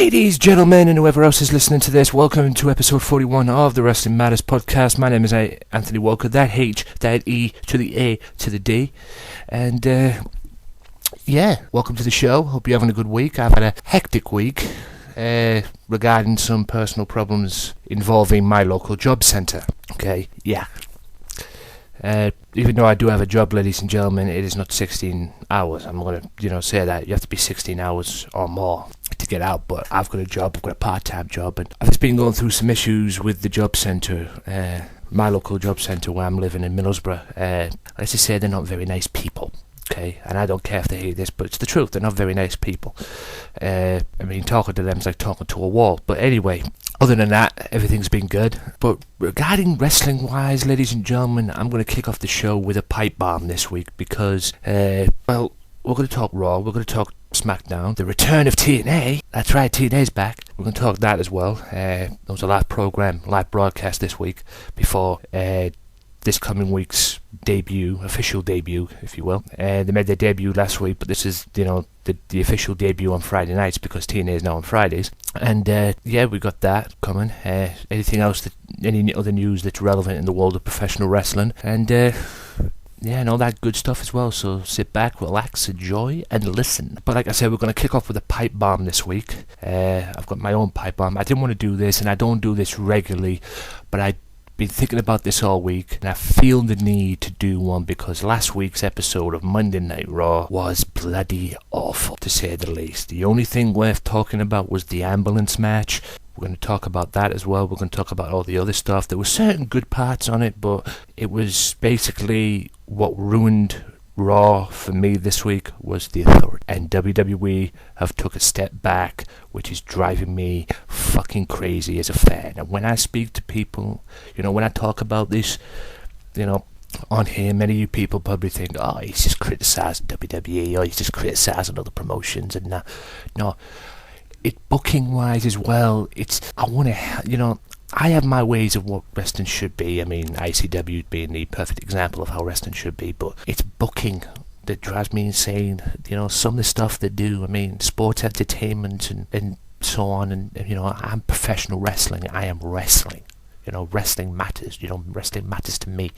Ladies, gentlemen, and whoever else is listening to this, welcome to episode 41 of the Wrestling Matters podcast. My name is Anthony Walker, that H, that E, to the A, to the D. And, welcome to the show. Hope you're having a good week. I've had a hectic week regarding some personal problems involving my local job centre. Okay, yeah. Even though I do have a job, ladies and gentlemen, it is not 16 hours. I'm going to, say that. You have to be 16 hours or more to get out, but I've got a job, I've got a part-time job, and I've just been going through some issues with the job centre, my local job centre where I'm living in Middlesbrough. Let's just say they're not very nice people, okay? And I don't care if they hear this, but it's the truth, they're not very nice people. Talking to them is like talking to a wall. But anyway, other than that, everything's been good. But regarding wrestling-wise, ladies and gentlemen, I'm going to kick off the show with a pipe bomb this week because, we're going to talk Raw, we're going to talk SmackDown, the return of TNA. That's right, TNA's back. We're going to talk that as well. There was a live broadcast this week before this coming week's official debut, if you will. They made their debut last week, but this is, the official debut on Friday nights because TNA is now on Fridays. And we got that coming. Anything else, any other news that's relevant in the world of professional wrestling, and all that good stuff as well. So sit back, relax, enjoy, and listen. But like I said, we're going to kick off with a pipe bomb this week. I've got my own pipe bomb. I didn't want to do this, and I don't do this regularly, but I've been thinking about this all week, and I feel the need to do one because last week's episode of Monday Night Raw was bloody awful, to say the least. The only thing worth talking about was the ambulance match. We're going to talk about that as well. We're going to talk about all the other stuff. There were certain good parts on it, but it was basically what ruined Raw for me this week was the authority. And WWE have took a step back, which is driving me fucking crazy as a fan. And when I speak to people, when I talk about this, on here, many of you people probably think, oh, he's just criticising WWE, or he's just criticising other promotions, and no. It booking wise as well, I have my ways of what wrestling should be. ICW being the perfect example of how wrestling should be, but it's booking that drives me insane. Some of the stuff they do, sports entertainment and so on, and I'm professional wrestling, I am wrestling. Wrestling matters. Wrestling matters to me.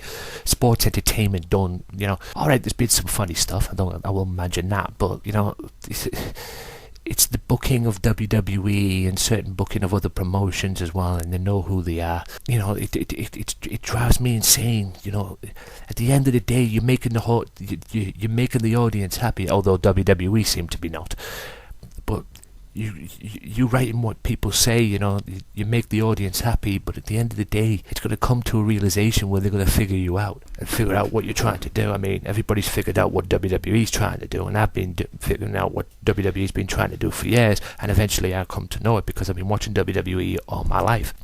Sports entertainment don't. Alright, there's been some funny stuff. I will imagine that, but it's the booking of WWE and certain booking of other promotions as well, and they know who they are. It drives me insane. At the end of the day, you're making you're making the audience happy, although WWE seem to be not. But you writing what people say, you make the audience happy, but at the end of the day, it's going to come to a realization where they're going to figure you out and figure out what you're trying to do. Everybody's figured out what WWE's trying to do, and I've been figuring out what WWE's been trying to do for years, and eventually I'll come to know it because I've been watching WWE all my life.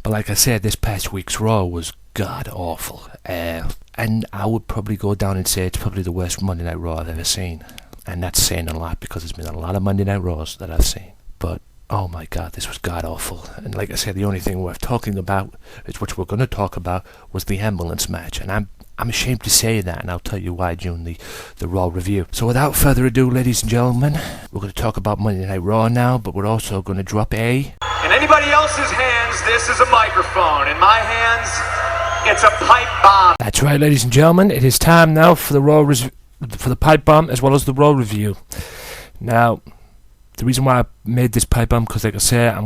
But like I said, this past week's Raw was god awful, and I would probably go down and say it's probably the worst Monday Night Raw I've ever seen. And that's saying a lot because there's been a lot of Monday Night Raws that I've seen. But, oh my god, this was god-awful. And like I said, the only thing worth talking about, which we're going to talk about, was the ambulance match. And I'm ashamed to say that, and I'll tell you why during the Raw review. So without further ado, ladies and gentlemen, we're going to talk about Monday Night Raw now, but we're also going to drop In anybody else's hands, this is a microphone. In my hands, it's a pipe bomb. That's right, ladies and gentlemen. It is time now for the Raw for the pipe bomb as well as the Raw review. Now, the reason why I made this pipe bomb, because like I said, I'm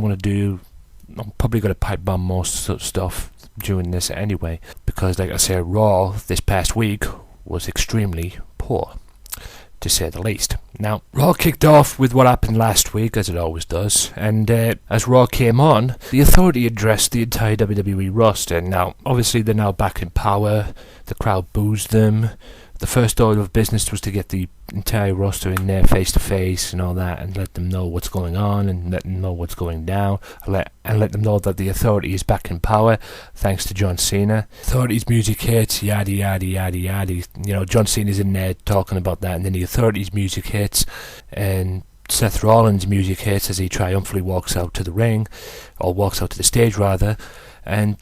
probably going to pipe bomb most stuff during this anyway, because like I said, Raw this past week was extremely poor, to say the least. Now, Raw kicked off with what happened last week, as it always does, and as Raw came on, the authority addressed the entire WWE roster. Now, obviously they're now back in power, the crowd boos them. The first order of business was to get the entire roster in there face-to-face and all that, and let them know what's going on and let them know what's going down, and let them know that the authority is back in power, thanks to John Cena. Authority's music hits, yada yada yada yada. John Cena's in there talking about that, and then the authority's music hits, and Seth Rollins' music hits as he triumphantly walks out to the ring, or walks out to the stage rather, and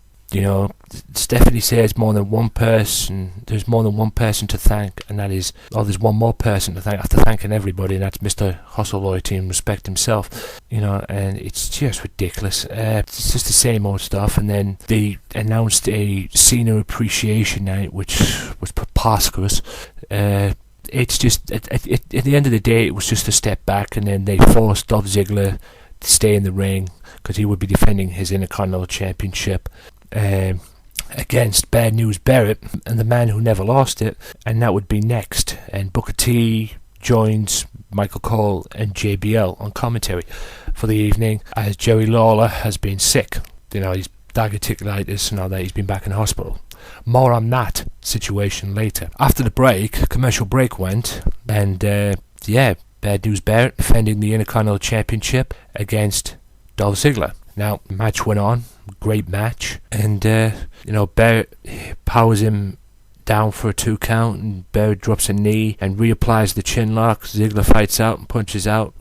Stephanie says more than one person. There's more than one person to thank, and that is, there's one more person to thank after thanking everybody, and that's Mr. Hustle Loyalty and Respect himself. And it's just ridiculous. It's just the same old stuff. And then they announced a senior appreciation night, which was preposterous. It's just at the end of the day, it was just a step back, and then they forced Dolph Ziggler to stay in the ring because he would be defending his Intercontinental Championship against Bad News Barrett and the man who never lost it, and that would be next. And Booker T joins Michael Cole and JBL on commentary for the evening, as Jerry Lawler has been sick. He's diverticulitis and all that. He's been back in hospital. More on that situation later. After the break, commercial break went, and Bad News Barrett defending the Intercontinental Championship against Dolph Ziggler. Now, the match went on, great match, and Barrett powers him down for a 2 count, and Barrett drops a knee and reapplies the chin lock. Ziggler fights out and punches out,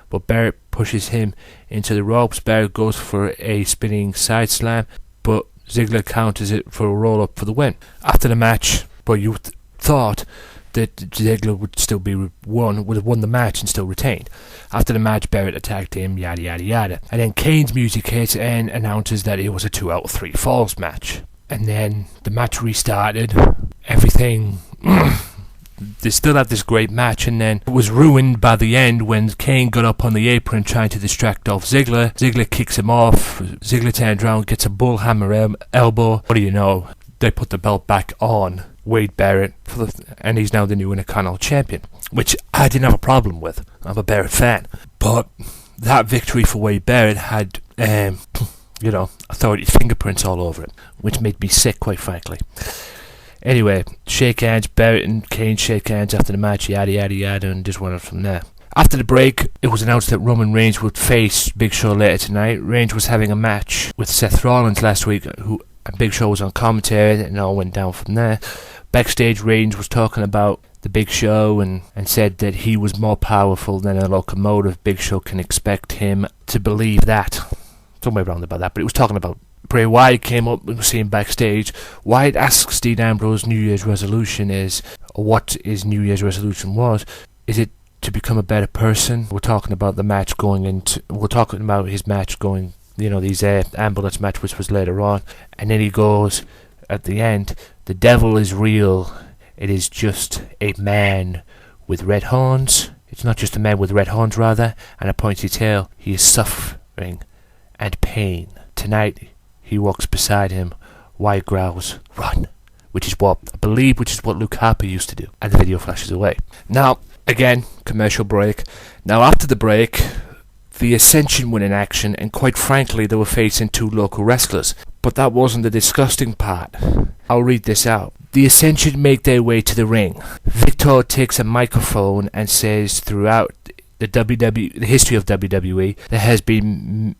but Barrett pushes him into the ropes. Barrett goes for a spinning side slam, but Ziggler counters it for a roll-up for the win. After the match, you thought that Ziggler would still would have won the match and still retained. After the match, Barrett attacked him, yada yada yada. And then Kane's music hits and announces that it was a 2 out of 3 falls match. And then the match restarted. Everything... They still had this great match, and then it was ruined by the end when Kane got up on the apron trying to distract Dolph Ziggler. Ziggler kicks him off. Ziggler turns around, gets a bullhammer elbow. What do you know? They put the belt back on Wade Barrett, and he's now the new Intercontinental Champion, which I didn't have a problem with. I'm a Barrett fan. But that victory for Wade Barrett had, authority's fingerprints all over it, which made me sick, quite frankly. Anyway, shake hands. Barrett and Kane shake hands after the match, yada yada yada, and just went on from there. After the break, it was announced that Roman Reigns would face Big Show later tonight. Reigns was having a match with Seth Rollins last week, and Big Show was on commentary, and it all went down from there. Backstage, Reigns was talking about the Big Show and said that he was more powerful than a locomotive. Big Show can expect him to believe that. Some way around about that, but it was talking about Bray Wyatt came up and was seen backstage. Wyatt asks Dean Ambrose New Year's resolution what his New Year's resolution was. Is it to become a better person? We're talking about his match going, these ambulance match, which was later on. And then he goes, at the end, the devil is real. It is just a man with red horns. It's not just a man with red horns, rather, and a pointy tail. He is suffering and pain. Tonight, he walks beside him. Wyatt growls, run, which is what Luke Harper used to do. And the video flashes away. Now, again, commercial break. Now, after the break, the Ascension were in action, and quite frankly, they were facing 2 local wrestlers. But that wasn't the disgusting part. I'll read this out. The Ascension make their way to the ring. Victor takes a microphone and says, throughout the history of WWE, there has been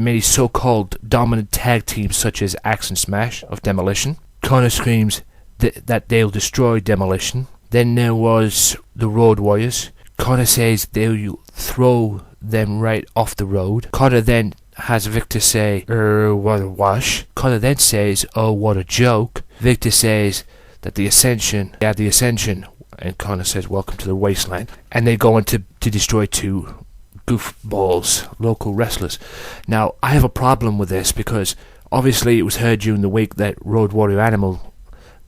many so-called dominant tag teams such as Axe and Smash of Demolition. Connor screams that they'll destroy Demolition. Then there was the Road Warriors. Connor says they'll throw them right off the road. Connor then has Victor say, what a wash. Connor then says, oh, what a joke. Victor says that the Ascension, and Connor says, welcome to the wasteland. And they go on to destroy 2 goofballs, local wrestlers. Now, I have a problem with this because obviously it was heard during the week that Road Warrior Animal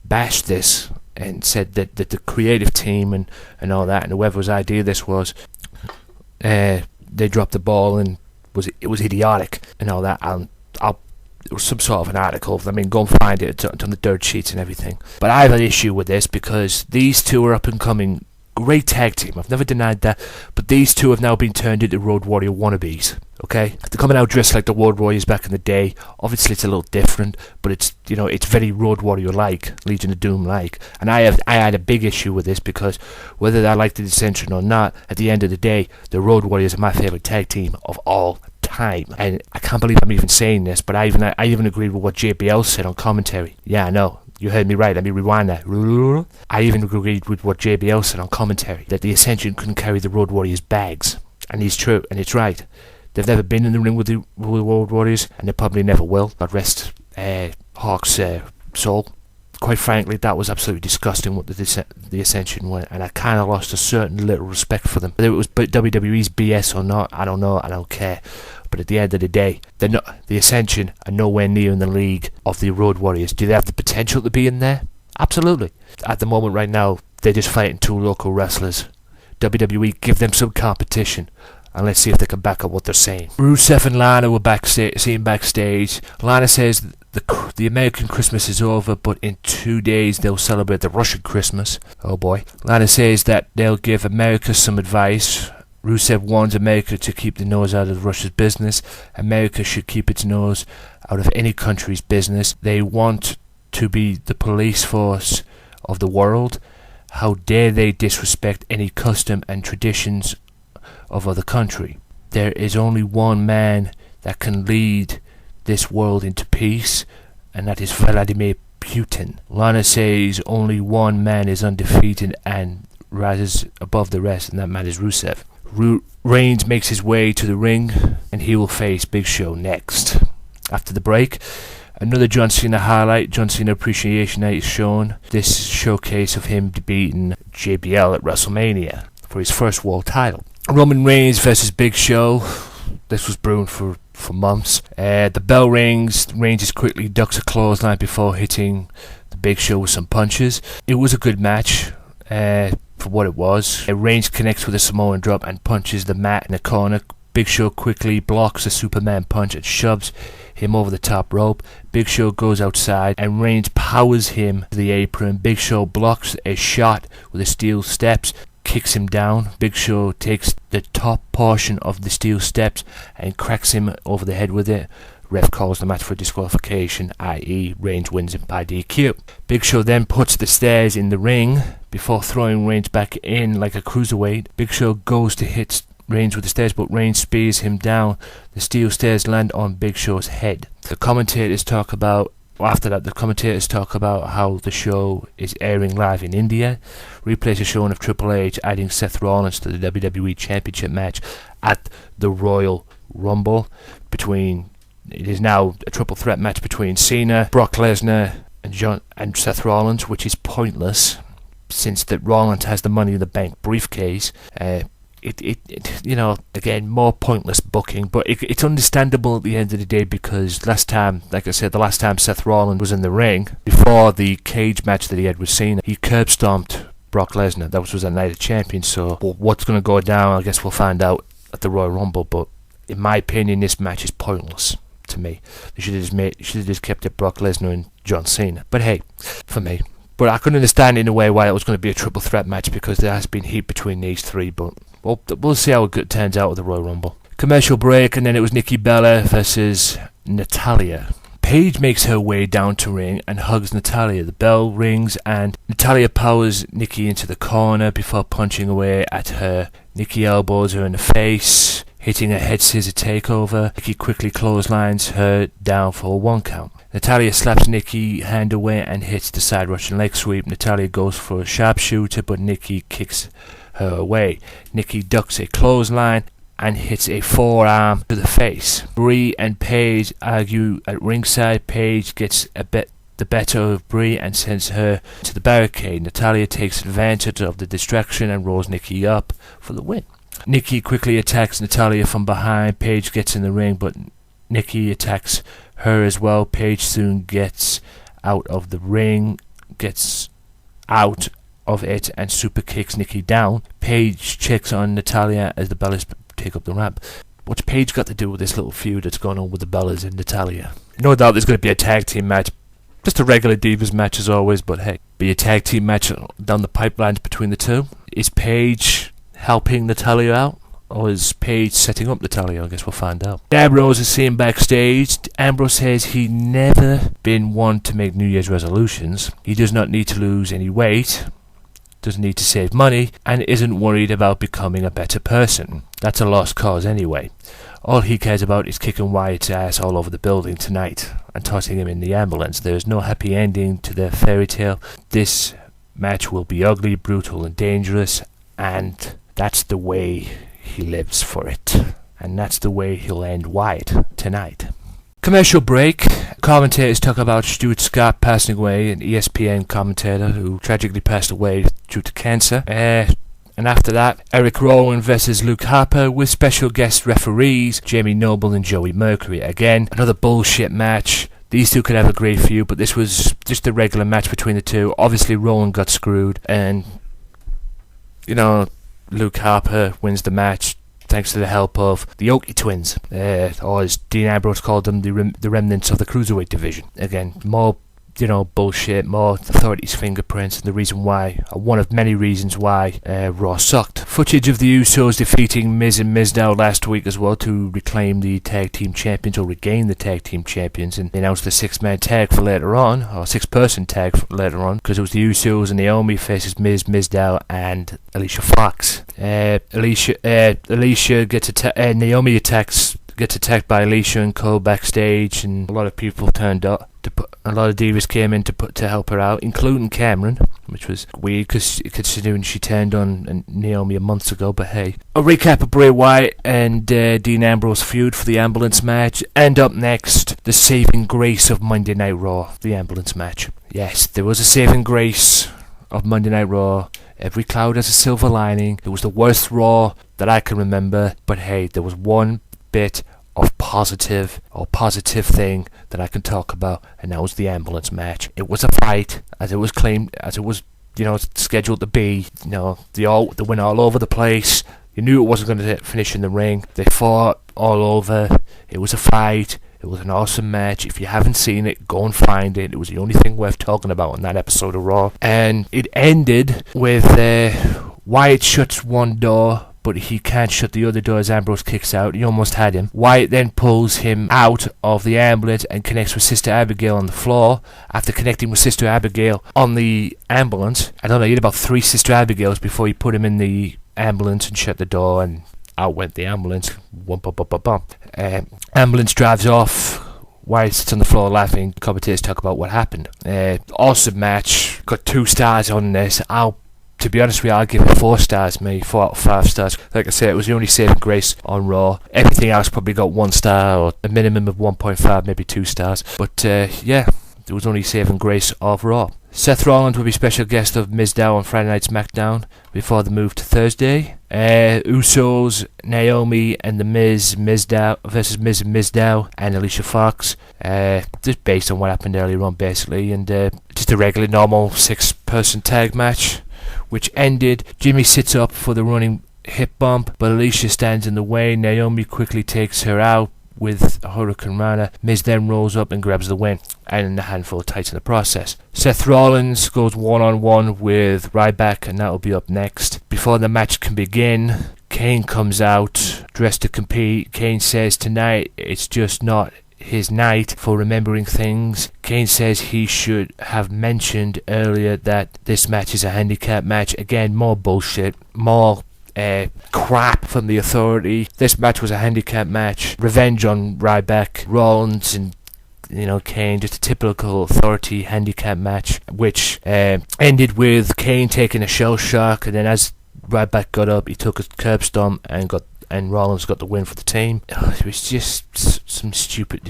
bashed this and said that the creative team and all that and whoever's idea this was, they dropped the ball and it was idiotic and all that. It was some sort of an article. Go and find it. It's on the dirt sheets and everything. But I have an issue with this because these 2 are up and coming. Great tag team. I've never denied that. But these 2 have now been turned into Road Warrior wannabes. Okay? They're coming out dressed like the Road Warriors back in the day. Obviously it's a little different, but it's very Road Warrior-like, Legion of Doom-like. And I had a big issue with this because whether I like the Ascension or not, at the end of the day, the Road Warriors are my favourite tag team of all time. And I can't believe I'm even saying this, but I even agreed with what JBL said on commentary. Yeah, I know. You heard me right. Let me rewind that. I even agreed with what JBL said on commentary, that the Ascension couldn't carry the Road Warriors' bags. And it's true, and it's right. They've never been in the ring with the Road Warriors, and they probably never will. God rest Hawk's soul. Quite frankly, that was absolutely disgusting what the Ascension were, and I kind of lost a certain little respect for them. Whether it was WWE's BS or not, I don't know, I don't care. But at the end of the day, the Ascension are nowhere near in the league of the Road Warriors. Do they have the potential to be in there? Absolutely. At the moment right now, they're just fighting two local wrestlers. WWE, give them some competition, and let's see if they can back up what they're saying. Rusev and Lana were seen backstage. Lana says the American Christmas is over, but in 2 days they'll celebrate the Russian Christmas. Oh boy. Lana says that they'll give America some advice. Rusev warns America to keep the nose out of Russia's business. America should keep its nose out of any country's business. They want to be the police force of the world. How dare they disrespect any custom and traditions of other country? There is only one man that can lead this world into peace, and that is Vladimir Putin. Lana says only one man is undefeated and rises above the rest, and that man is Rusev. Reigns makes his way to the ring, and he will face Big Show next. After the break, another John Cena highlight, John Cena Appreciation Night, is shown. This showcase of him beating JBL at WrestleMania for his first world title. Roman Reigns versus Big Show. This was brewing for months. The bell rings. Reigns quickly ducks a clothesline before hitting the Big Show with some punches. It was a good match for what it was. Reigns connects with a Samoan drop and punches the mat in the corner. Big Show quickly blocks a Superman punch and shoves him over the top rope. Big Show goes outside and Reigns powers him to the apron. Big Show blocks a shot with the steel steps, kicks him down. Big Show takes the top portion of the steel steps and cracks him over the head with it. Ref calls the match for disqualification, i.e. Reigns wins it by DQ. Big Show then puts the stairs in the ring before throwing Reigns back in like a cruiserweight. Big Show goes to hit Reigns with the stairs, but Reigns spears him down. The steel stairs land on Big Show's head. The commentators talk about how the show is airing live in India. Replays are shown of Triple H adding Seth Rollins to the WWE Championship match at the Royal Rumble. It is now a triple threat match between Cena, Brock Lesnar, and Seth Rollins, which is pointless since that Rollins has the Money in the Bank briefcase. Again, more pointless booking, but it's understandable at the end of the day because last time Seth Rollins was in the ring, before the cage match that he had with Cena, he curb stomped Brock Lesnar. That was a Night of Champions, so what's going to go down, I guess we'll find out at the Royal Rumble, but in my opinion, this match is pointless to me. They should have just kept it Brock Lesnar and John Cena, but hey, for me. But I couldn't understand in a way why it was going to be a triple threat match because there has been heat between these three, but we'll see how it turns out with the Royal Rumble. Commercial break, and then it was Nikki Bella versus Natalya. Paige makes her way down to ring and hugs Natalya. The bell rings and Natalya powers Nikki into the corner before punching away at her. Nikki elbows her in the face, hitting a head scissor takeover. Nikki quickly clotheslines her down for a 1 count. Natalya slaps Nikki hand away and hits the side Russian leg sweep. Natalya goes for a sharpshooter, but Nikki kicks her away. Nikki ducks a clothesline and hits a forearm to the face. Brie and Paige argue at ringside. Paige gets the better of Brie and sends her to the barricade. Natalya takes advantage of the distraction and rolls Nikki up for the win. Nikki quickly attacks Natalya from behind. Paige gets in the ring, but Nikki attacks her as well. Paige soon gets out of the ring, gets out of it, and super kicks Nikki down. Paige checks on Natalya as the Bellas take up the ramp. What's Paige got to do with this little feud that's going on with the Bellas and Natalya? No doubt there's going to be a tag team match. Just a regular Divas match as always, but hey, be a tag team match down the pipelines between the two. Is Paige helping Natalya out? Or is Paige setting up Natalya? I guess we'll find out. Ambrose is seen backstage. Ambrose says he never been one to make New Year's resolutions. He does not need to lose any weight, doesn't need to save money, and isn't worried about becoming a better person. That's a lost cause anyway. All he cares about is kicking Wyatt's ass all over the building tonight and tossing him in the ambulance. There is no happy ending to their fairy tale. This match will be ugly, brutal, and dangerous, and that's the way he lives for it. and that's the way he'll end Wyatt tonight. Commercial break. Commentators talk about Stuart Scott passing away, an ESPN commentator who tragically passed away due to cancer. And after that, Eric Rowan versus Luke Harper with special guest referees Jamie Noble and Joey Mercury. Again, another bullshit match. These two could have a great feud, but this was just a regular match between the two. Obviously, Rowan got screwed, and, Luke Harper wins the match thanks to the help of the Oki twins, or as Dean Ambrose called them, the remnants of the Cruiserweight division. Again, more bullshit, more authorities' fingerprints, and the reason why, one of many reasons why, Raw sucked. Footage of the Usos defeating Miz and Mizdow last week as well to reclaim the tag team champions, or regain the tag team champions, and they announced the 6-man tag for later on, or 6-person tag for later on, because it was the Usos and Naomi faces Miz, Mizdow, and Alicia Fox. Alicia gets Naomi gets attacked by Alicia and Cole backstage, and a lot of people turned up. A lot of divas came in to help her out, including Cameron, which was weird considering she turned on Naomi a month ago. But hey, a recap of Bray Wyatt and Dean Ambrose feud for the ambulance match, and up next, the saving grace of Monday Night Raw, the ambulance match. Yes, there was a saving grace of Monday Night Raw. Every cloud has a silver lining. It was the worst Raw that I can remember, but hey, there was one bit of positive thing that I can talk about, and that was the ambulance match. It was a fight, as it was claimed, as it was, scheduled to be. They went all over the place. You knew it wasn't going to finish in the ring. They fought all over. It was a fight. It was an awesome match. If you haven't seen it, go and find it. It was the only thing worth talking about in that episode of Raw. And it ended with Wyatt shuts one door, but he can't shut the other door as Ambrose kicks out. He almost had him. Wyatt then pulls him out of the ambulance and connects with Sister Abigail on the floor. After connecting with Sister Abigail on the ambulance, I don't know, he had about 3 Sister Abigails before he put him in the ambulance and shut the door, and out went the ambulance. Ambulance drives off. Wyatt sits on the floor laughing. Commentators talk about what happened. Awesome match. Got 2 stars on this. To be honest with you, I'll give it 4 stars, 4 out of 5 stars. Like I said, it was the only saving grace on Raw. Everything else probably got 1 star, or a minimum of 1.5, maybe 2 stars. But yeah, it was only saving grace of Raw. Seth Rollins will be special guest of Mizdow on Friday Night SmackDown before the move to Thursday. Usos, Naomi and the Mizdow versus Miz and Mizdow and Alicia Fox. Just based on what happened earlier on, basically, and just a regular normal 6-person tag match, which ended. Jimmy sits up for the running hip bump, but Alicia stands in the way. Naomi quickly takes her out with a Hurricane Rana. Miz then rolls up and grabs the win, and a handful of tights in the process. Seth Rollins goes one-on-one with Ryback, and that'll be up next. Before the match can begin, Kane comes out, dressed to compete. Kane says tonight it's just not his night for remembering things. Kane says he should have mentioned earlier that this match is a handicap match. Again, more bullshit, more crap from the Authority. This match was a handicap match. Revenge on Ryback, Rollins, and Kane. Just a typical Authority handicap match, which ended with Kane taking a shell shock, and then as Ryback got up, he took a curb stomp and Rollins got the win for the team. It was just stupid.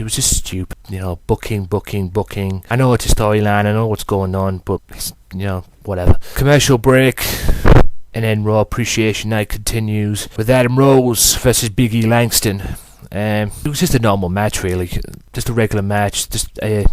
Booking. I know it's a storyline, I know what's going on, but whatever. Commercial break, and then Raw Appreciation Night continues with Adam Rose versus Big E Langston. It was just a normal match, really. Just a regular match. Just a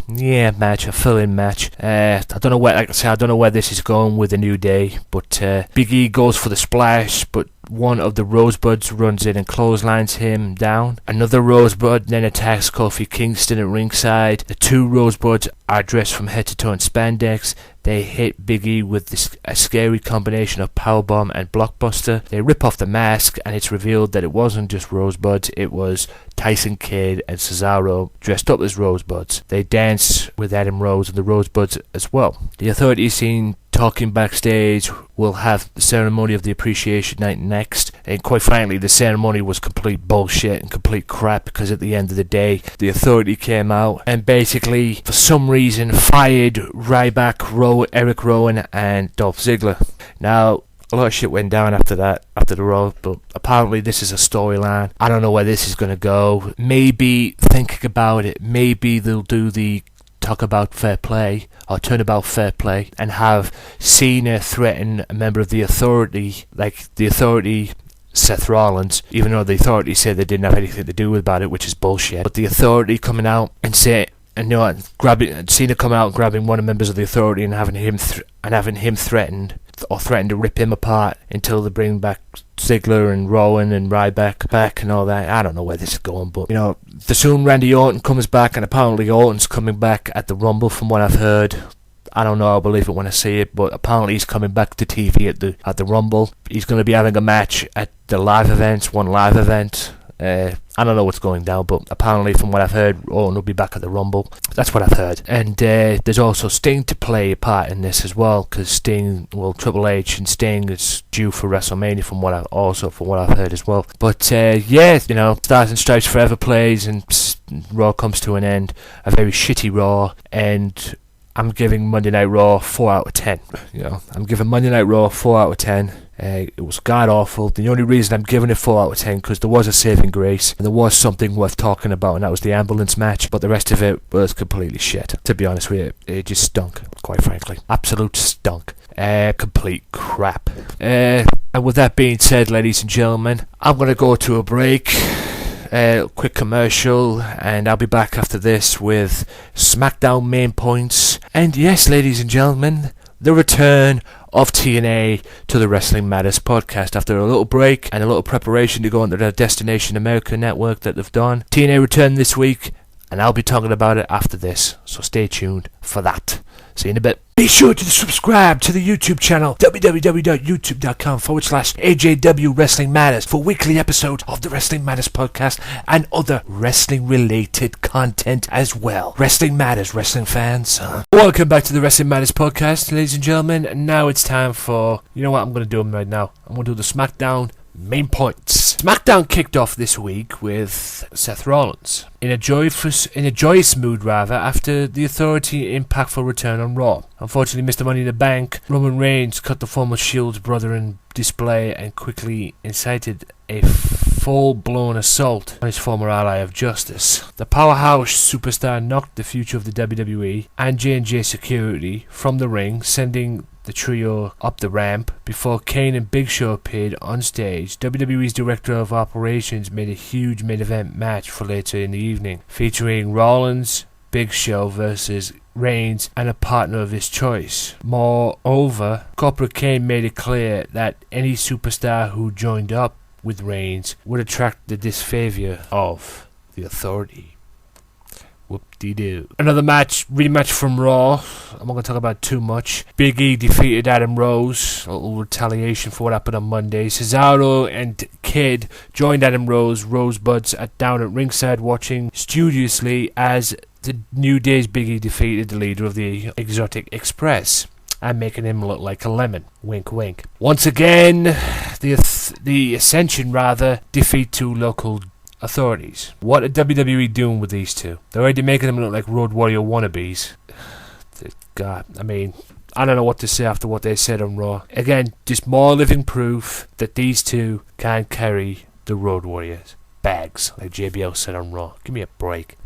fill-in match. I don't know where this is going with the New Day, but Big E goes for the splash, but one of the Rosebuds runs in and clotheslines him down. Another Rosebud then attacks Kofi Kingston at ringside. The 2 Rosebuds are dressed from head to toe in spandex. They hit Big E with a scary combination of powerbomb and blockbuster. They rip off the mask, and it's revealed that it wasn't just Rosebuds, it was Tyson Kidd and Cesaro dressed up as Rosebuds. They dance with Adam Rose and the Rosebuds as well. The Authority scene talking backstage. We'll have the ceremony of the Appreciation Night next, and quite frankly, the ceremony was complete bullshit and complete crap, because at the end of the day, the Authority came out and basically, for some reason, fired Ryback, Eric Rowan, and Dolph Ziggler. Now, a lot of shit went down after that, after the Raw, but apparently this is a storyline. I don't know where this is going to go. Maybe, thinking about it, maybe they'll do the talk about fair play, or turn about fair play, and have Cena threaten a member of the Authority, like the Authority, Seth Rollins, even though the Authority said they didn't have anything to do about it, which is bullshit. But the Authority coming out and say, and you know, grabbing Cena coming out and grabbing one of the members of the Authority and having him threatened to rip him apart until they bring back Ziggler and Rowan and Ryback back and all that. I don't know where this is going, but you know, the soon Randy Orton comes back, and apparently Orton's coming back at the Rumble from what I've heard. I don't know, I'll believe it when I see it, but apparently he's coming back to TV at the Rumble. He's going to be having a match at the live events, one live event. I don't know what's going down, but apparently from what I've heard, Orton will be back at the Rumble. That's what I've heard. And there's also Sting to play a part in this as well, because Triple H and Sting is due for WrestleMania from what I've heard as well. But yeah, you know, Stars and Stripes Forever plays, and Raw comes to an end. A very shitty Raw, and I'm giving Monday Night Raw 4 out of 10. You know, I'm giving Monday Night Raw 4 out of 10. It was god awful. The only reason I'm giving it 4 out of 10 because there was a saving grace and there was something worth talking about, and that was the ambulance match. But the rest of it was completely shit. To be honest with you, it just stunk. Quite frankly, absolute stunk. Complete crap. And with that being said, ladies and gentlemen, I'm gonna go to a break. Quick commercial, and I'll be back after this with SmackDown main points. And yes, ladies and gentlemen, the return of TNA to the Wrestling Matters podcast. After a little break and a little preparation to go into their Destination America network that they've done, TNA returned this week, and I'll be talking about it after this, so stay tuned for that. See you in a bit. Be sure to subscribe to the YouTube channel, www.youtube.com/AJW Wrestling Matters, for weekly episodes of the Wrestling Matters podcast and other wrestling related content as well. Wrestling Matters, wrestling fans. Welcome back to the Wrestling Matters podcast, ladies and gentlemen. And now it's time for, you know what I'm going to do right now? I'm going to do the SmackDown main points. SmackDown kicked off this week with Seth Rollins in a joyous mood after the Authority impactful return on Raw. Unfortunately, Mr. Money in the Bank, Roman Reigns, cut the former Shield's brother in display and quickly incited a full-blown assault on his former ally of Justice. The powerhouse superstar knocked the future of the WWE and J&J Security from the ring, sending the trio up the ramp before Kane and Big Show appeared on stage. WWE's Director of Operations made a huge main event match for later in the evening, featuring Rollins, Big Show versus Reigns and a partner of his choice. Moreover, Corporate Kane made it clear that any superstar who joined up with Reigns would attract the disfavor of the Authority. Whoop-de-doo. Another rematch from Raw. I'm not going to talk about too much. Big E defeated Adam Rose. A little retaliation for what happened on Monday. Cesaro and Kid joined Adam Rosebuds down at ringside, watching studiously as the New Day's Big E defeated the leader of the Exotic Express and making him look like a lemon. Wink, wink. Once again, the Ascension defeat two local authorities. What are WWE doing with these two? They're already making them look like Road Warrior wannabes. God, I mean, I don't know what to say after what they said on Raw. Again, just more living proof that these two can't carry the Road Warriors bags, like JBL said on Raw. Give me a break.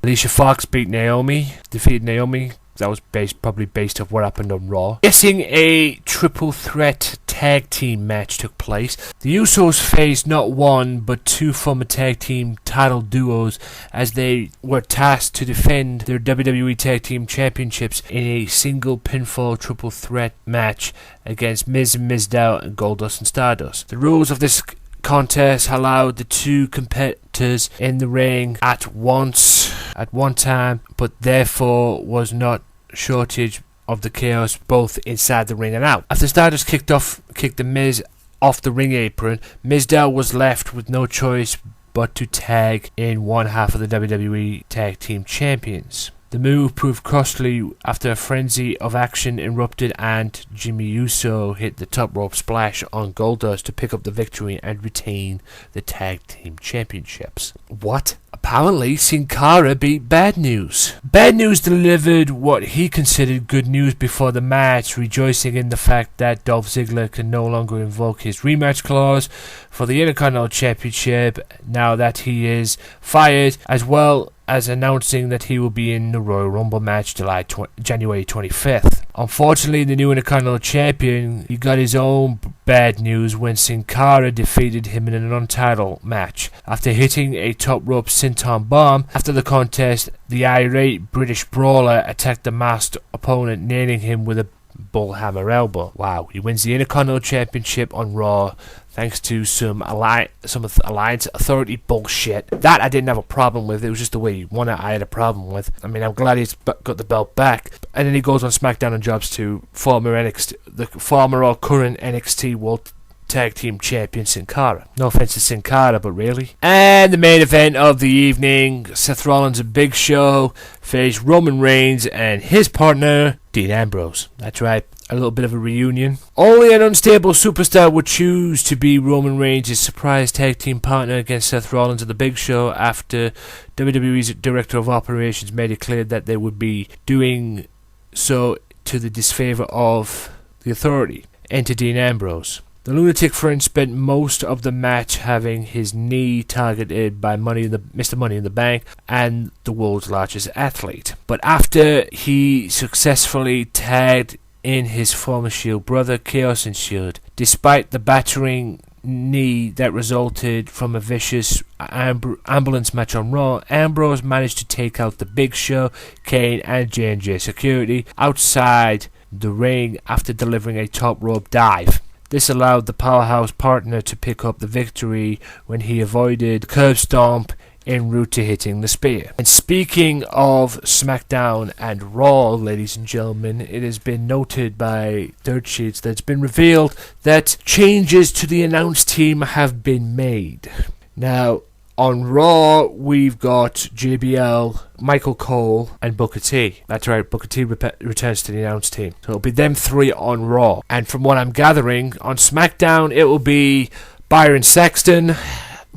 Alicia Fox defeated Naomi. That was probably based off what happened on Raw. Guessing a triple threat tag team match took place. The Usos faced not one but two former tag team title duos as they were tasked to defend their WWE Tag Team Championships in a single pinfall triple threat match against Miz and Mizdow and Goldust and Stardust. The rules of this contest allowed the two competitors in the ring at one time, but therefore was not shortage of the chaos both inside the ring and out. After Stardust kicked the Miz off the ring apron, Mizdow was left with no choice but to tag in one half of the WWE Tag Team Champions. The move proved costly after a frenzy of action erupted and Jimmy Uso hit the top rope splash on Goldust to pick up the victory and retain the tag team championships. What? Apparently, Sin Cara beat Bad News. Bad News delivered what he considered good news before the match, rejoicing in the fact that Dolph Ziggler can no longer invoke his rematch clause for the Intercontinental Championship now that he is fired, as well as announcing that he will be in the Royal Rumble match January 25th. Unfortunately, the new Intercontinental Champion, he got his own bad news when Sin Cara defeated him in a non-title match. After hitting a top rope senton bomb, after the contest, the irate British brawler attacked the masked opponent, nailing him with a bullhammer elbow. Wow, he wins the Intercontinental Championship on Raw thanks to some Alliance Authority bullshit. That I didn't have a problem with. It was just the way he won it I had a problem with. I mean, I'm glad he's got the belt back. And then he goes on SmackDown and jobs to the former or current NXT World Tag Team Champion Sin Cara. No offense to Sin Cara, but really. And the main event of the evening, Seth Rollins and Big Show faced Roman Reigns and his partner, Dean Ambrose. That's right, a little bit of a reunion. Only an unstable superstar would choose to be Roman Reigns' surprise tag team partner against Seth Rollins and the Big Show after WWE's Director of Operations made it clear that they would be doing so to the disfavor of the Authority and to Dean Ambrose. The Lunatic Friend spent most of the match having his knee targeted by Mr. Money in the Bank and the world's largest athlete. But after he successfully tagged in his former Shield brother, chaos ensued. Despite the battering knee that resulted from a vicious ambulance match on Raw, Ambrose managed to take out the Big Show, Kane and J&J Security outside the ring after delivering a top rope dive. This allowed the powerhouse partner to pick up the victory when he avoided curb stomp en route to hitting the spear. And speaking of SmackDown and Raw, ladies and gentlemen, it has been noted by Dirt Sheets that it's been revealed that changes to the announce team have been made. Now, on Raw, we've got JBL, Michael Cole, and Booker T. That's right, Booker T returns to the announce team. So it'll be them three on Raw. And from what I'm gathering, on SmackDown, it will be Byron Saxton,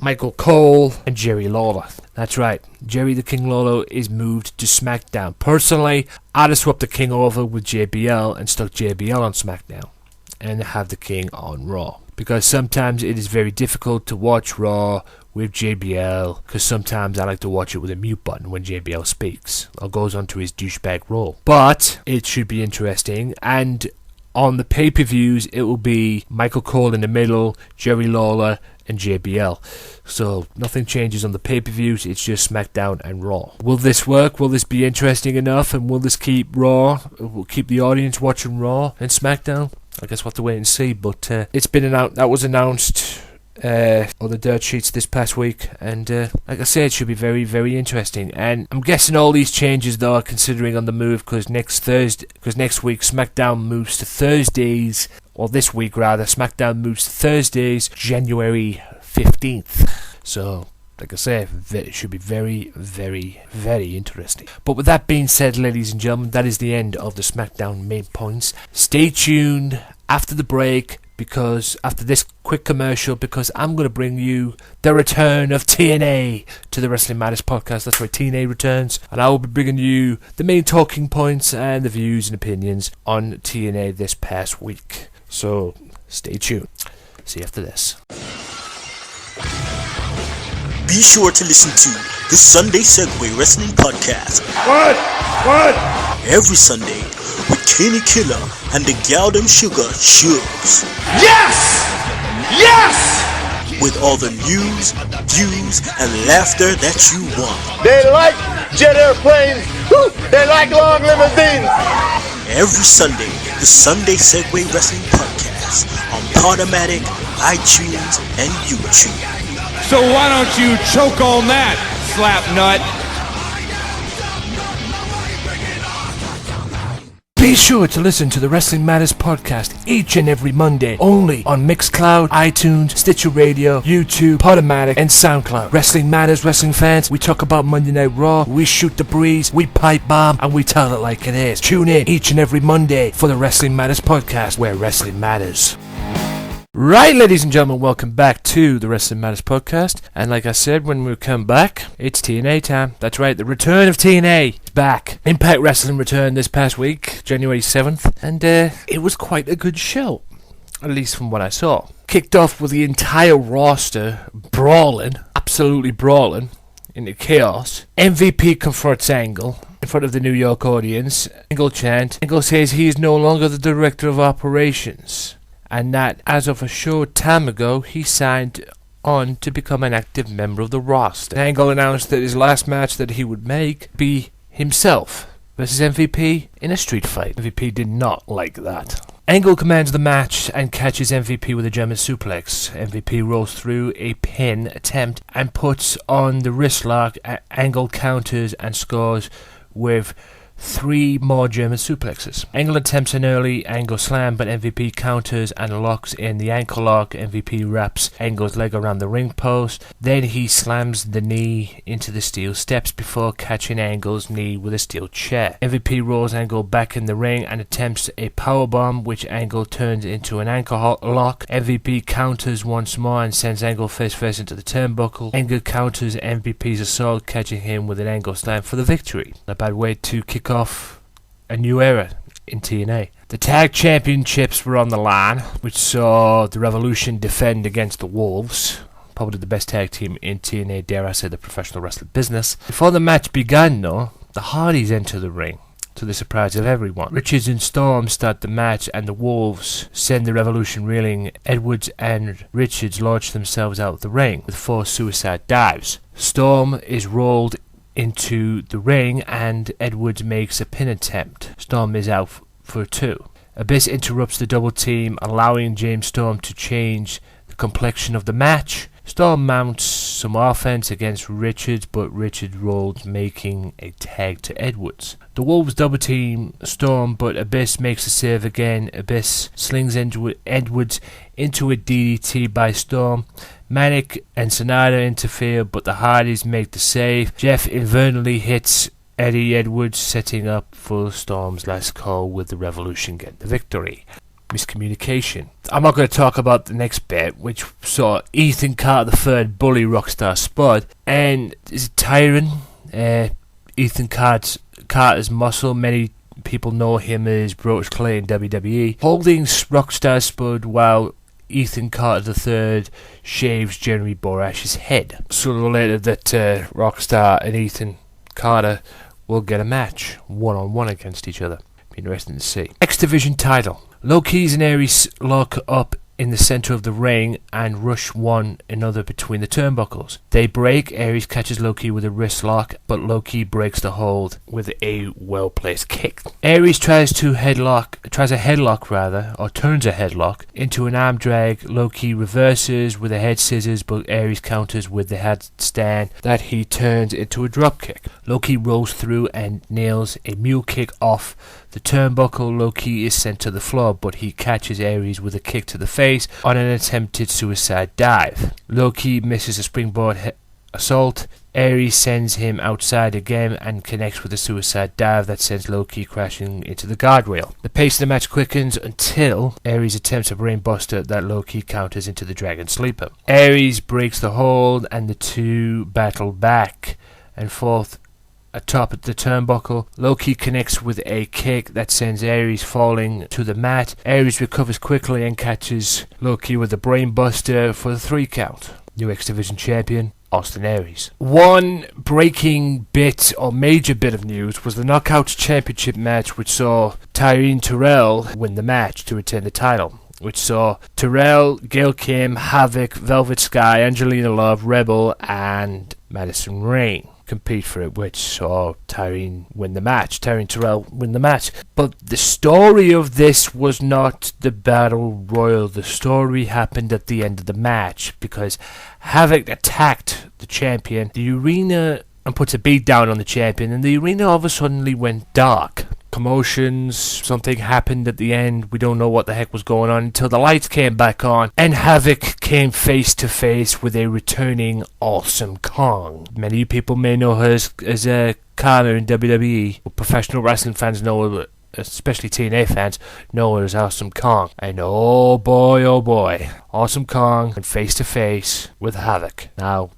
Michael Cole, and Jerry Lawler. That's right, Jerry the King Lawler is moved to SmackDown. Personally, I'd have swapped the King over with JBL and stuck JBL on SmackDown and have the King on Raw. Because sometimes it is very difficult to watch Raw with JBL, because sometimes I like to watch it with a mute button when JBL speaks or goes on to his douchebag role. But it should be interesting, and on the pay-per-views it will be Michael Cole in the middle, Jerry Lawler and JBL. So nothing changes on the pay-per-views, it's just SmackDown and Raw. Will this work? Will this be interesting enough? And will this keep Raw? Will keep the audience watching Raw and SmackDown? I guess we'll have to wait and see, but it's been announced. That was announced on the Dirt Sheets this past week, and like I said, it should be very, very interesting. And I'm guessing all these changes though are considering on the move because next week SmackDown moves to Thursdays, or this week rather, SmackDown moves to Thursdays, January 15th. So, like I say, it should be very, very, very interesting. But with that being said, ladies and gentlemen, that is the end of the SmackDown main points. Stay tuned after the break, because after this quick commercial, because I'm going to bring you the return of TNA to the Wrestling Matters podcast. That's right, TNA returns, and I will be bringing you the main talking points and the views and opinions on TNA this past week. So stay tuned. See you after this. Be sure to listen to the Sunday Segway Wrestling Podcast. What? Every Sunday with Kenny Killer and the Galdem Sugar Shubs. Yes! With all the news, views, and laughter that you want. They like jet airplanes. They like long limousines. Every Sunday, the Sunday Segway Wrestling Podcast on Podomatic, iTunes, and YouTube. So why don't you choke on that, slap nut? Be sure to listen to the Wrestling Matters podcast each and every Monday, only on Mixcloud, iTunes, Stitcher Radio, YouTube, Podomatic, and SoundCloud. Wrestling Matters, wrestling fans, we talk about Monday Night Raw, we shoot the breeze, we pipe bomb, and we tell it like it is. Tune in each and every Monday for the Wrestling Matters podcast, where wrestling matters. Right, ladies and gentlemen, welcome back to the Wrestling Matters podcast. And like I said, when we come back, it's TNA time. That's right, the return of TNA is back. Impact Wrestling returned this past week, January 7th, and it was quite a good show, at least from what I saw. Kicked off with the entire roster brawling, absolutely brawling, into chaos. MVP confronts Angle in front of the New York audience. Angle chant. Angle says he is no longer the director of operations, and that as of a short time ago, he signed on to become an active member of the roster. Angle announced that his last match that he would make be himself versus MVP in a street fight. MVP did not like that. Angle commands the match and catches MVP with a German suplex. MVP rolls through a pin attempt and puts on the wrist lock. Angle counters and scores with 3 more German suplexes. Angle attempts an early Angle slam, but MVP counters and locks in the ankle lock. MVP wraps Angle's leg around the ring post. Then he slams the knee into the steel steps before catching Angle's knee with a steel chair. MVP rolls Angle back in the ring and attempts a powerbomb, which Angle turns into an ankle lock. MVP counters once more and sends Angle face first into the turnbuckle. Angle counters MVP's assault, catching him with an Angle slam for the victory. A bad way to kick off a new era in TNA. The tag championships were on the line, which saw the Revolution defend against the Wolves, probably the best tag team in TNA, dare I say, the professional wrestling business. Before the match began, though, the Hardys enter the ring, to the surprise of everyone. Richards and Storm start the match, and the Wolves send the Revolution reeling. Edwards and Richards launch themselves out of the ring with 4 suicide dives. Storm is rolled into the ring, and Edwards makes a pin attempt. Storm is out for 2. Abyss interrupts the double team, allowing James Storm to change the complexion of the match. Storm mounts some offense against Richards, but Richards rolls, making a tag to Edwards. The Wolves double team Storm, but Abyss makes a save again. Abyss slings into Edwards into a DDT by Storm. Manic and Sonata interfere, but the Hardys make the save. Jeff inadvertently hits Eddie Edwards, setting up for Storm's last call, with the Revolution getting the victory. Miscommunication. I'm not going to talk about the next bit, which saw Ethan Carter III bully Rockstar Spud, and is it tiring? Ethan Carter's muscle. Many people know him as Brodus Clay in WWE, holding Rockstar Spud while Ethan Carter III shaves Jeremy Borash's head. Sooner or later that Rockstar and Ethan Carter will get a match, one-on-one against each other. Be interesting to see. X Division title. Low Keys and Aries lock up in the center of the ring and rush one another between the turnbuckles. They break. Aries catches Low-Key with a wrist lock, but Low-Key breaks the hold with a well-placed kick. Aries turns a headlock into an arm drag. Low-Key reverses with a head scissors, but Aries counters with the headstand that he turns into a dropkick. Low-Key rolls through and nails a mule kick off the turnbuckle. Low-Key is sent to the floor, but he catches Aries with a kick to the face on an attempted suicide dive. Low-Key misses a springboard assault. Aries sends him outside again and connects with a suicide dive that sends Low-Key crashing into the guardrail. The pace of the match quickens until Aries attempts a brainbuster that Low-Key counters into the Dragon Sleeper. Aries breaks the hold and the two battle back and forth atop the turnbuckle. Low-Key connects with a kick that sends Aries falling to the mat. Aries recovers quickly and catches Low-Key with a brainbuster for the 3 count. New X Division champion, Austin Aries. One breaking bit or major bit of news was the Knockouts Championship match, which saw Tyreen Terrell win the match to retain the title, which saw Terrell, Gail Kim, Havoc, Velvet Sky, Angelina Love, Rebel, and Madison Rayne compete for it, which saw Tyreen Terrell win the match. But the story of this was not the Battle Royal. The story happened at the end of the match, because Havoc attacked the champion, the arena, and puts a beat down on the champion, and the arena all of a sudden went dark. commotions. Something happened at the end. We don't know what the heck was going on until the lights came back on and Havoc came face to face with a returning Awesome Kong. Many people may know her as a Karma in WWE. Professional wrestling fans know her, especially TNA fans, know her as Awesome Kong. And oh boy, Awesome Kong went face to face with Havoc. Now,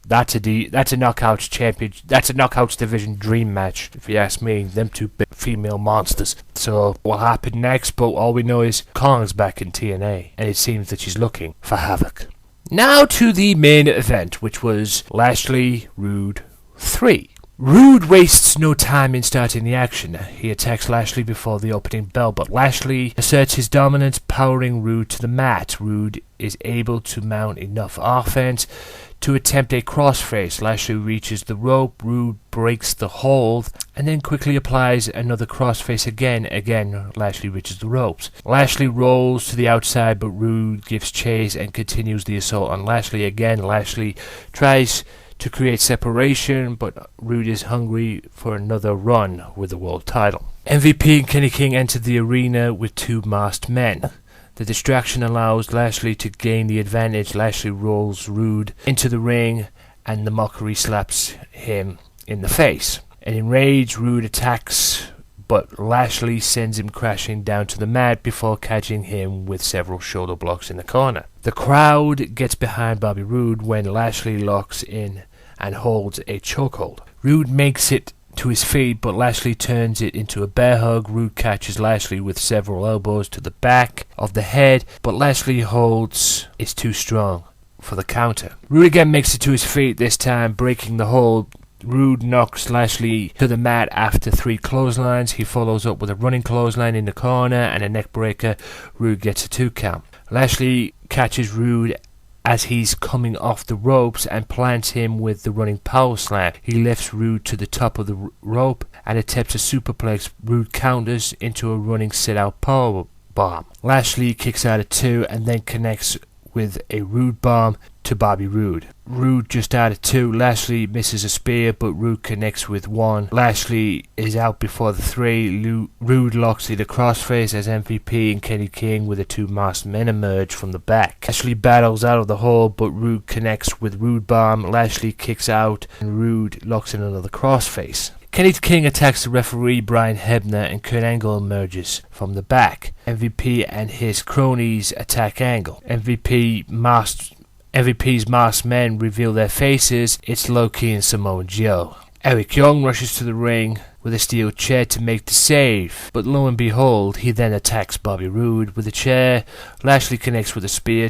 that's a Knockouts champion. That's a Knockouts division dream match, if you ask me. Them two big female monsters. So what happened next? But all we know is Kong's back in TNA, and it seems that she's looking for Havoc. Now to the main event, which was Lashley Rude 3. Rude wastes no time in starting the action. He attacks Lashley before the opening bell, but Lashley asserts his dominance, powering Rude to the mat. Rude is able to mount enough offense to attempt a crossface. Lashley reaches the rope, Rude breaks the hold, and then quickly applies another crossface again. Again, Lashley reaches the ropes. Lashley rolls to the outside, but Rude gives chase and continues the assault on Lashley. Again, Lashley tries to create separation, but Rude is hungry for another run with the world title. MVP and Kenny King entered the arena with two masked men. The distraction allows Lashley to gain the advantage. Lashley rolls Rude into the ring, and the mockery slaps him in the face. And enraged, Rude attacks, but Lashley sends him crashing down to the mat before catching him with several shoulder blocks in the corner. The crowd gets behind Bobby Roode when Lashley locks in and holds a chokehold. Rude makes it to his feet, but Lashley turns it into a bear hug. Rude catches Lashley with several elbows to the back of the head, but Lashley holds is too strong for the counter. Rude again makes it to his feet, this time breaking the hold. Rude knocks Lashley to the mat after 3 clotheslines. He follows up with a running clothesline in the corner and a neck breaker. Rude gets a 2 count. Lashley catches Rude as he's coming off the ropes and plants him with the running power slam. He lifts Rude to the top of the rope and attempts a superplex. Rude counters into a running sit-out power bomb. Lashley kicks out at 2 and then connects with a Rude bomb to Bobby Roode. Rude just out of 2. Lashley misses a spear, but Rude connects with 1. Lashley is out before the 3. Rude locks in a crossface as MVP and Kenny King with the 2 masked men emerge from the back. Lashley battles out of the hole, but Rude connects with Rude bomb. Lashley kicks out, and Rude locks in another crossface. Kenny King attacks the referee Brian Hebner, and Kurt Angle emerges from the back. MVP and his cronies attack Angle. MVP's masked men reveal their faces. It's Loki and Samoa Joe. Eric Young rushes to the ring with a steel chair to make the save, but lo and behold, he then attacks Bobby Roode with a chair. Lashley connects with a spear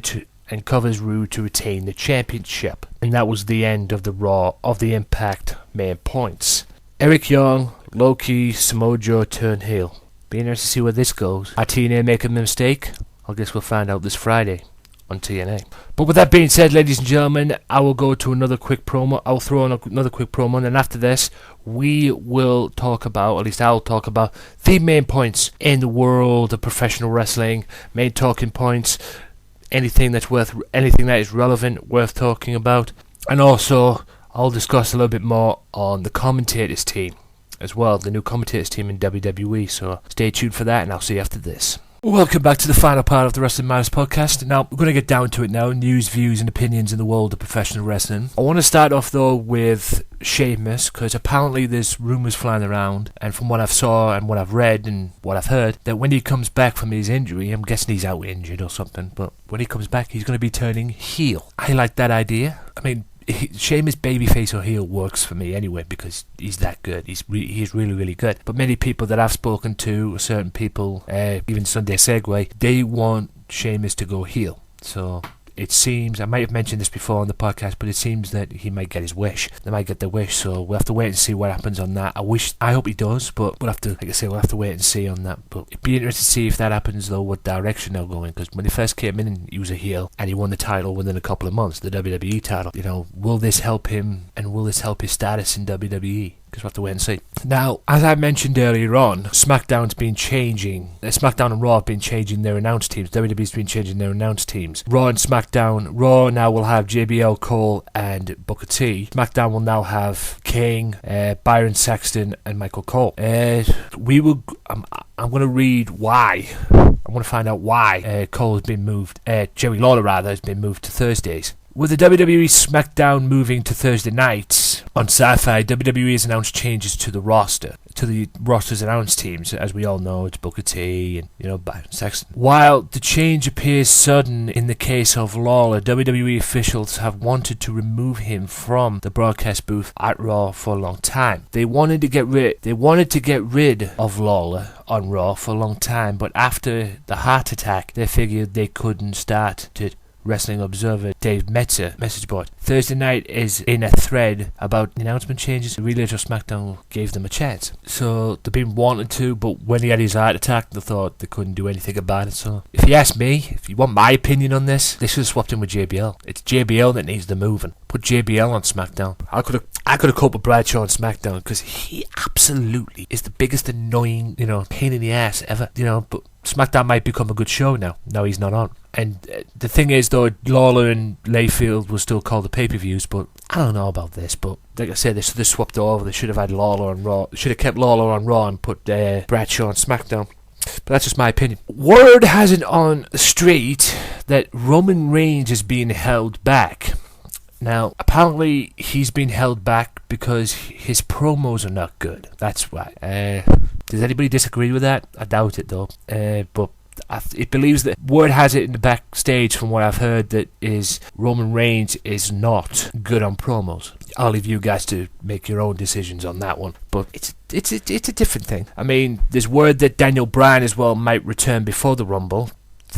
and covers Rude to retain the championship. And that was the end of the Raw of the Impact main points. Eric Young, Loki, Samoa Joe turn heel. Be interested to see where this goes. Are TNA making a mistake? I guess we'll find out this Friday on TNA. But with that being said, ladies and gentlemen, I will go to another quick promo. I'll throw on another quick promo, and then after this, we will talk about, at least I'll talk about, the main points in the world of professional wrestling, main talking points, anything that is relevant, worth talking about, and also I'll discuss a little bit more on the commentators team as well, the new commentators team in WWE, so stay tuned for that, and I'll see you after this. Welcome back to the final part of the Wrestling Matters podcast. Now, we're going to get down to it now, news, views, and opinions in the world of professional wrestling. I want to start off, though, with Sheamus, because apparently there's rumours flying around, and from what I've saw and what I've read and what I've heard, that when he comes back from his injury, I'm guessing he's out injured or something, but when he comes back, he's going to be turning heel. I like that idea. I mean, Sheamus babyface or heel works for me anyway, because he's that good. He's really, really good. But many people that I've spoken to, certain people, even Sunday Segway, they want Sheamus to go heel. So it seems, I might have mentioned this before on the podcast, but it seems that he might get his wish. They might get their wish, so we'll have to wait and see what happens on that. I hope he does, but we'll have to, like I say, we'll have to wait and see on that. But it'd be interesting to see if that happens, though, what direction they're going, because when he first came in, he was a heel, and he won the title within a couple of months, the WWE title. You know, will this help him, and will this help his status in WWE? Guess we'll have to wait and see. Now, as I mentioned earlier on, SmackDown's been changing. SmackDown and Raw have been changing their announced teams. WWE's been changing their announced teams. Raw and SmackDown. Raw now will have JBL, Cole, and Booker T. SmackDown will now have King, Byron Saxton, and Michael Cole. I'm going to read why. I want to find out why Cole has been moved. Jerry Lawler, rather, has been moved to Thursdays. With the WWE SmackDown moving to Thursday nights on Sci-Fi, WWE has announced changes to the roster's announced teams. As we all know, it's Booker T and, Byron Saxton. While the change appears sudden in the case of Lawler, WWE officials have wanted to remove him from the broadcast booth at Raw for a long time. They wanted to get rid of Lawler on Raw for a long time, but after the heart attack, they figured they couldn't start to Wrestling Observer Dave Metzer message board. Thursday night is in a thread about the announcement changes. The Relays of SmackDown gave them a chance. So they've been wanting to, but when he had his heart attack, they thought they couldn't do anything about it. So if you ask me, if you want my opinion on this, they should have swapped him with JBL. It's JBL that needs the moving. Put JBL on SmackDown. I could have coped with Bradshaw on SmackDown because he absolutely is the biggest annoying, pain in the ass ever. But SmackDown might become a good show now. Now he's not on. And the thing is, though, Lawler and Layfield will still call the pay-per-views, but I don't know about this. But like I said, they should have swapped over. They should have had Lawler on Raw. They should have kept Lawler on Raw and put Bradshaw on SmackDown. But that's just my opinion. Word has it on the street that Roman Reigns is being held back. Now, apparently, he's been held back because his promos are not good. That's why. Does anybody disagree with that? I doubt it, though. But it believes that word has it in the backstage, from what I've heard, that is Roman Reigns is not good on promos. I'll leave you guys to make your own decisions on that one. But it's a different thing. I mean, there's word that Daniel Bryan as well might return before the Rumble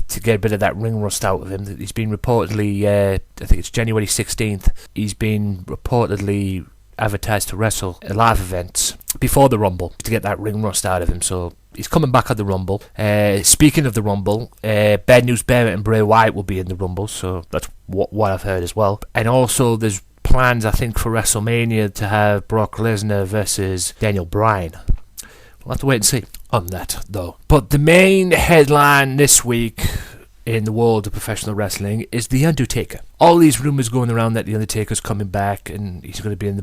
to get a bit of that ring rust out of him. He's been reportedly, I think it's January 16th, he's been reportedly advertised to wrestle at live events before the Rumble to get that ring rust out of him. So he's coming back at the Rumble. Speaking of the Rumble, Bad News Barrett and Bray Wyatt will be in the Rumble, so that's what I've heard as well. And also there's plans, I think, for WrestleMania to have Brock Lesnar versus Daniel Bryan. We'll have to wait and see on that, though. But the main headline this week in the world of professional wrestling is The Undertaker. All these rumours going around that The Undertaker's coming back and he's going to be in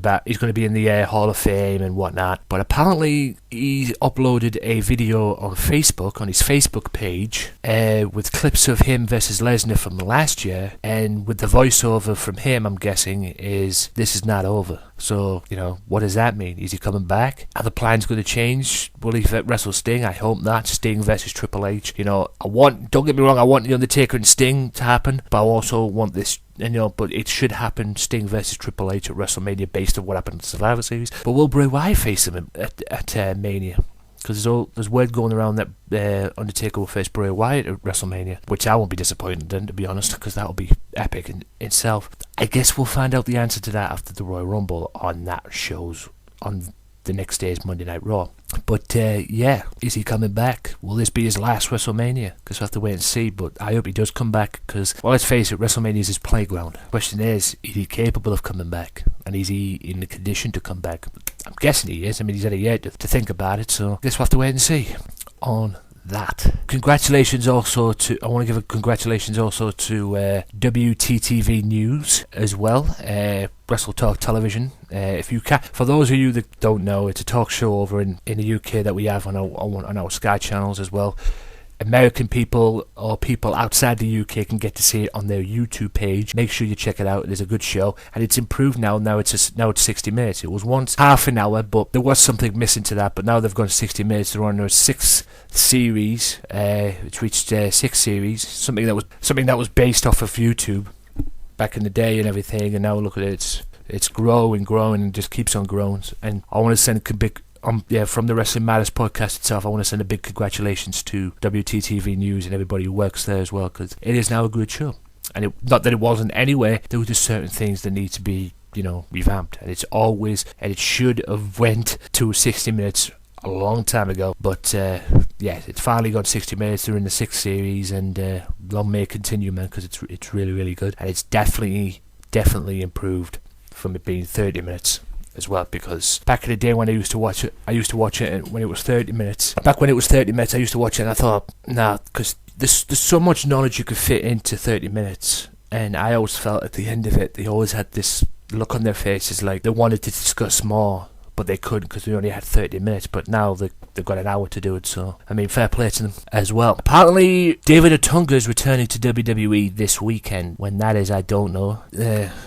the Hall of Fame and whatnot. But apparently he uploaded a video on Facebook, on his Facebook page, with clips of him versus Lesnar from last year, and with the voiceover from him, I'm guessing, is "This is not over." So, what does that mean? Is he coming back? Are the plans going to change? Will he wrestle Sting? I hope not. Sting versus Triple H. Don't get me wrong, I want The Undertaker and Sting to happen, but I also want this, but it should happen, Sting versus Triple H at WrestleMania, based on what happened in the Survivor Series. But will Bray Wyatt face him at Mania? Because there's word going around that Undertaker will face Bray Wyatt at WrestleMania, which I won't be disappointed in, to be honest, because that'll be epic in itself. I guess we'll find out the answer to that after the Royal Rumble on that show's, on the next day's Monday Night Raw. But is he coming back? Will this be his last WrestleMania? Because we'll have to wait and see, but I hope he does come back, because, well, let's face it, WrestleMania is his playground. The question is he capable of coming back? And is he in the condition to come back? I'm guessing he is. I mean, he's had a year to think about it, so I guess we'll have to wait and see on that. Congratulations also to, I want to give a congratulations also to WTTV News as well, Wrestle Talk Television. If you can, for those of you that don't know, it's a talk show over in the UK that we have on our Sky channels as well. American people or people outside the UK can get to see it on their YouTube page. Make sure you check it out. It is a good show, and it's improved now. Now it's 60 minutes. It was once half an hour, but there was something missing to that. But now they've gone 60 minutes. They're on their 6th series. It's reached 6 series. Something that was based off of YouTube back in the day and everything. And now look at it. It's growing and just keeps on growing. And I want to send a big. From the Wrestling Matters podcast itself, I want to send a big congratulations to WTTV News and everybody who works there as well, because it is now a good show. And not that it wasn't anyway, there were just certain things that need to be, revamped. And it should have went to 60 minutes a long time ago. But, it's finally got 60 minutes. They're in the 6th series, and long may it continue, man, because it's really, really good. And it's definitely improved from it being 30 minutes. as well, because back in the day when I used to watch it when it was 30 minutes. Back when it was 30 minutes, I used to watch it and I thought, nah, because there's so much knowledge you could fit into 30 minutes. And I always felt at the end of it, they always had this look on their faces like they wanted to discuss more, but they couldn't because they only had 30 minutes. But now they've got an hour to do it, so I mean, fair play to them as well. Apparently, David Otunga is returning to WWE this weekend. When that is, I don't know.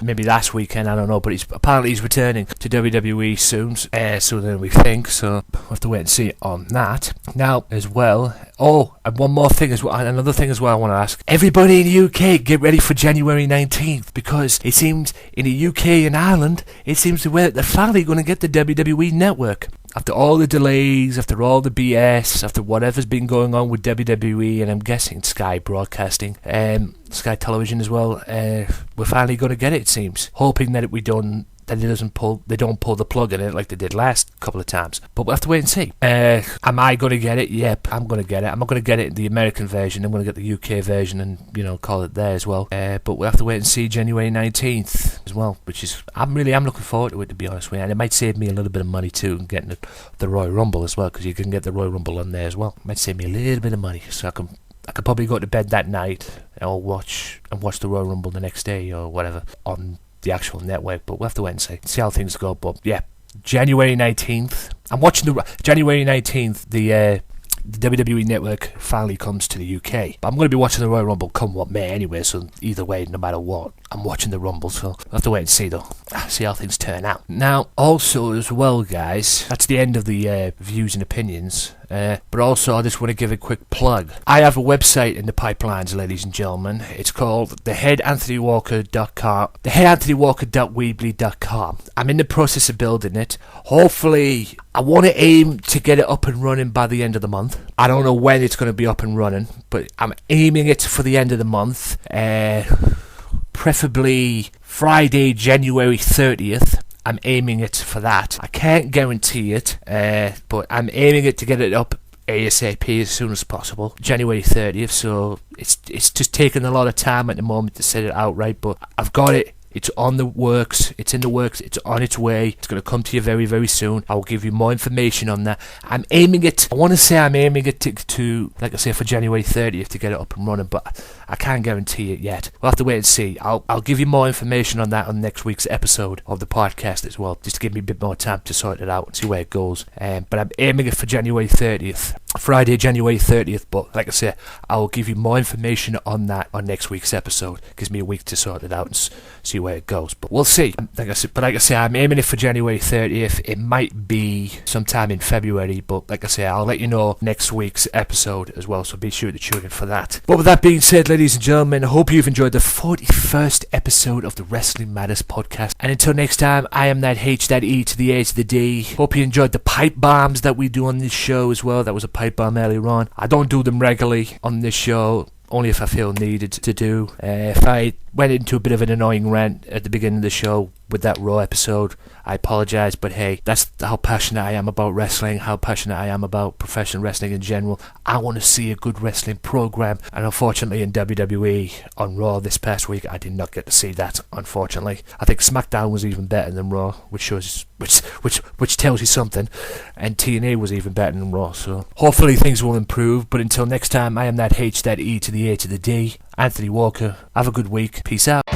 Maybe last weekend, I don't know. But he's returning to WWE soon, sooner than we think. So we'll have to wait and see on that. Now, as well. Oh, and one more thing as well. Another thing as well I want to ask. Everybody in the UK, get ready for January 19th, because it seems in the UK and Ireland, it seems the way that they're finally going to get the WWE network. After all the delays, after all the BS, after whatever's been going on with WWE, and I'm guessing Sky Broadcasting, Sky Television as well, we're finally going to get it seems. Hoping that they don't pull the plug in it like they did last couple of times. But we'll have to wait and see. Am I going to get it? Yep, I'm going to get it. I'm not going to get it in the American version. I'm going to get the UK version and, call it there as well. But we'll have to wait and see January 19th as well, which is, I'm looking forward to it, to be honest with you. And it might save me a little bit of money too, and getting the Royal Rumble as well, because you can get the Royal Rumble on there as well. It might save me a little bit of money, so I could probably go to bed that night or watch the Royal Rumble the next day or whatever on the actual network. But we'll have to wait and see how things go. But yeah, January 19th, I'm watching January 19th, the WWE network finally comes to the UK. But I'm going to be watching the Royal Rumble come what may anyway, so either way, no matter what, I'm watching the Rumble, so I'll have to wait and see though. See how things turn out. Now, also as well, guys, that's the end of the views and opinions. But also, I just want to give a quick plug. I have a website in the pipelines, ladies and gentlemen. It's called theheadanthonywalker.com. theheadanthonywalker.weebly.com. I'm in the process of building it. Hopefully, I want to aim to get it up and running by the end of the month. I don't know when it's going to be up and running, but I'm aiming it for the end of the month. Preferably Friday, January 30th. I'm aiming it for that. I can't guarantee it, but I'm aiming it to get it up ASAP as soon as possible. January 30th, so it's just taking a lot of time at the moment to set it out right, but I've got it. It's on the works. It's in the works. It's on its way. It's going to come to you very, very soon. I will give you more information on that. I'm aiming it to, like I say, for January 30th to get it up and running, but I can't guarantee it yet. We'll have to wait and see. I'll give you more information on that on next week's episode of the podcast as well, just to give me a bit more time to sort it out and see where it goes. But I'm aiming it for January 30th. Friday, January 30th, but like I say, I will give you more information on that on next week's episode. It gives me a week to sort it out and see where it goes, but we'll see. Like I say, I'm aiming it for January 30th. It might be sometime in February, but like I say, I'll let you know next week's episode as well, so be sure to tune in for that. But with that being said, ladies and gentlemen, I hope you've enjoyed the 41st episode of the Wrestling Matters podcast, and until next time, I am that H, that E to the A to the D. Hope you enjoyed the pipe bombs that we do on this show as well. That was a pipe bomb earlier on. I don't do them regularly on this show, only if I feel needed to do. If I went into a bit of an annoying rant at the beginning of the show with that Raw episode, I apologise, but hey, that's how passionate I am about wrestling, how passionate I am about professional wrestling in general. I want to see a good wrestling program, and unfortunately in WWE on Raw this past week, I did not get to see that, unfortunately. I think SmackDown was even better than Raw, which tells you something, and TNA was even better than Raw, so hopefully things will improve. But until next time, I am that H, that E to the A to the D, Anthony Walker. Have a good week. Peace out.